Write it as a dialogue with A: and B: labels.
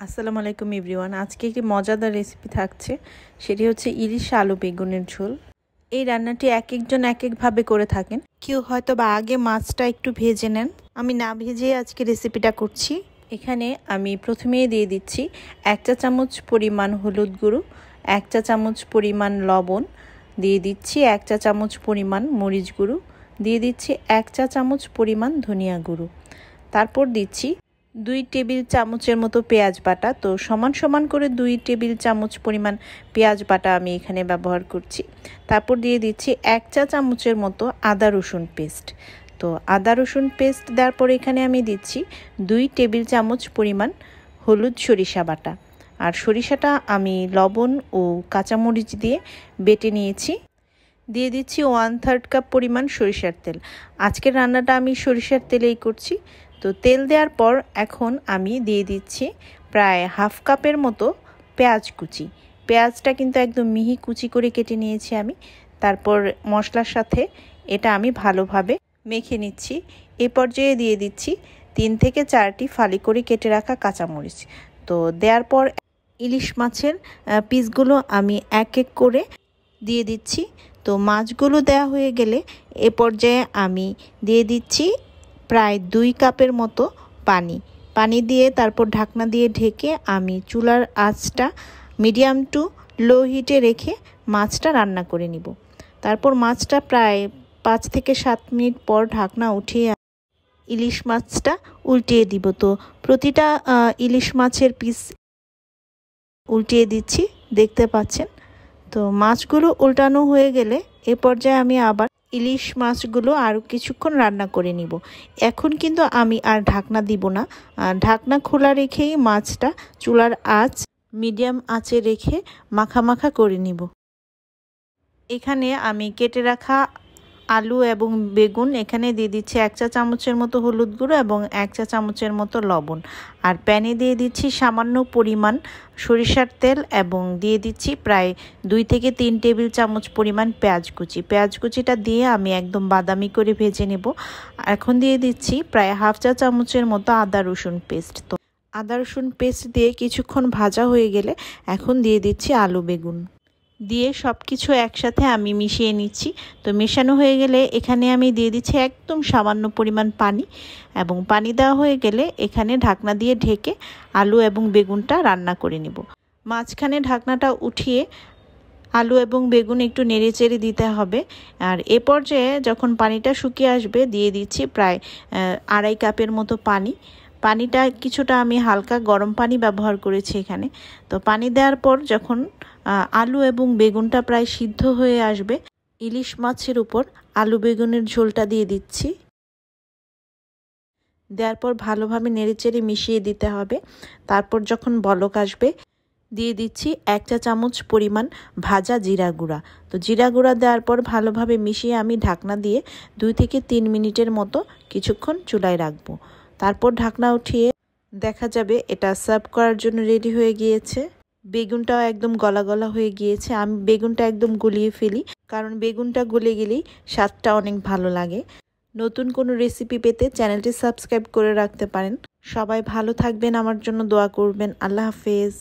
A: আসসালামু আলাইকুম এভরিওয়ান। আজকে একটি মজাদার রেসিপি থাকছে, সেটি হচ্ছে ইলিশ আলু বেগুনের ঝোল। এই রান্নাটি এক একজন এক একভাবে করে থাকেন। কেউ হয়তো বা আগে মাছটা একটু ভেজে নেন, আমি না ভেজেই আজকে রেসিপিটা করছি। এখানে আমি প্রথমেই দিয়ে দিচ্ছি 1 চা চামচ পরিমাণ হলুদ গুঁড়ো, 1 চা চামচ পরিমাণ লবণ, দিয়ে দিচ্ছি 1 চা চামচ পরিমাণ মরিচ গুঁড়ো, দিয়ে দিচ্ছি 1 চা চামচ পরিমাণ ধনিয়া গুঁড়ো। তারপর দিচ্ছি 2 টেবিল চামচের মতো পেঁয়াজ বাটা। তো সমান সমান করে 2 টেবিল চামচ পরিমাণ পেঁয়াজ বাটা আমি এখানে ব্যবহার করছি। তারপর দিয়ে দিচ্ছি 1 চা চামচের মতো আদা রসুন পেস্ট। তো আদা রসুন পেস্ট দেওয়ার পর এখানে আমি দিচ্ছি 2 টেবিল চামচ পরিমাণ হলুদ সরিষা বাটা। আর সরিষাটা আমি লবণ ও কাঁচামরিচ দিয়ে বেটে নিয়েছি। দিয়ে দিচ্ছি 1/3 কাপ পরিমাণ সরিষার তেল। আজকের রান্নাটা আমি সরিষার তেলেই করছি। তো তেল দেওয়ার পর এখন আমি দিয়ে দিচ্ছি প্রায় হাফ কাপের মতো পেঁয়াজ কুচি। পেঁয়াজটা কিন্তু একদম মিহি কুচি করে কেটে নিয়েছি আমি। তারপর মশলার সাথে এটা আমি ভালোভাবে মেখে নিচ্ছি। এই পর্যায়ে দিয়ে দিচ্ছি 3 থেকে 4টি ফালি করে কেটে রাখা কাঁচামরিচ। তো দেওয়ার পর ইলিশ মাছের পিসগুলো আমি এক এক করে দিয়ে দিচ্ছি। তো মাছগুলো দেওয়া হয়ে গেলে এ পর্যায়ে আমি দিয়ে দিচ্ছি প্রায় 2 কাপের মতো পানি দিয়ে তারপর ঢাকনা দিয়ে ঢেকে আমি চুলার আঁচটা মিডিয়াম টু লো হিটে রেখে মাছটা রান্না করে নিব। তারপর মাছটা প্রায় 5 থেকে 7 মিনিট পর ঢাকনা উঠিয়ে ইলিশ মাছটা উল্টিয়ে দিব। তো প্রতিটা ইলিশ মাছের পিস উল্টিয়ে দিচ্ছি, দেখতে পাচ্ছেন। তো মাছগুলো উল্টানো হয়ে গেলে এ পর্যায়ে আমি আবার ইলিশ মাছগুলো আরও কিছুক্ষণ রান্না করে নিব। এখন কিন্তু আমি আর ঢাকনা দিব না, ঢাকনা খোলা রেখেই মাছটা চুলার আঁচ মিডিয়াম আঁচে রেখে মাখা মাখা করে নিব। এখানে আমি কেটে রাখা আলু এবং বেগুন এখানে দিয়ে দিচ্ছি 1 চা চামচের মতো হলুদ গুঁড়ো এবং 1 চা চামচের মতো লবণ। আর প্যানে দিয়ে দিচ্ছি সামান্য পরিমাণ সরিষার তেল এবং দিয়ে দিচ্ছি প্রায় 2 থেকে 3 টেবিল চামচ পরিমাণ পেঁয়াজ কুচি। পেঁয়াজ কুচিটা দিয়ে আমি একদম বাদামি করে ভেজে নেব। এখন দিয়ে দিচ্ছি প্রায় হাফ চা চামচের মতো আদা রসুন পেস্ট। তো আদা রসুন পেস্ট দিয়ে কিছুক্ষণ ভাজা হয়ে গেলে এখন দিয়ে দিচ্ছি আলু বেগুন দিয়ে সব কিছু একসাথে আমি মিশিয়ে নিচ্ছি। তো মেশানো হয়ে গেলে এখানে আমি দিয়ে দিচ্ছি একদম সামান্য পরিমাণ পানি, এবং পানি দেওয়া হয়ে গেলে এখানে ঢাকনা দিয়ে ঢেকে আলু এবং বেগুনটা রান্না করে নিব। মাঝখানে ঢাকনাটা উঠিয়ে আলু এবং বেগুন একটু নেড়েচেড়ে দিতে হবে। আর এ পর্যায়ে যখন পানিটা শুকিয়ে আসবে দিয়ে দিচ্ছি প্রায় 2.5 কাপের মতো পানিটা কিছুটা আমি হালকা গরম পানি ব্যবহার করেছি এখানে। তো পানি দেওয়ার পর যখন আলু এবং বেগুনটা প্রায় সিদ্ধ হয়ে আসবে, ইলিশ মাছের উপর আলু বেগুনের ঝোলটা দিয়ে দিচ্ছি। দেওয়ার পর ভালোভাবে নেড়েচেড়ে মিশিয়ে দিতে হবে। তারপর যখন বলক আসবে দিয়ে দিচ্ছি 1 চা চামচ পরিমাণ ভাজা জিরা গুঁড়া। তো জিরা গুঁড়া দেওয়ার পর ভালোভাবে মিশিয়ে আমি ঢাকনা দিয়ে 2 থেকে 3 মিনিটের মতো কিছুক্ষণ চুলায় রাখবো। তারপর ঢাকনা উঠিয়ে দেখা যাবে এটা সার্ভ করার জন্য রেডি হয়ে গিয়েছে। বেগুনটাও একদম গলা গলা হয়ে গিয়েছে। আমি বেগুনটা একদম গলিয়ে ফেলি, কারণ বেগুনটা গলে গেলেই স্বাদটা অনেক ভালো লাগে। নতুন কোনো রেসিপি পেতে চ্যানেলটি সাবস্ক্রাইব করে রাখতে পারেন। সবাই ভালো থাকবেন, আমার জন্য দোয়া করবেন। আল্লাহ হাফেজ।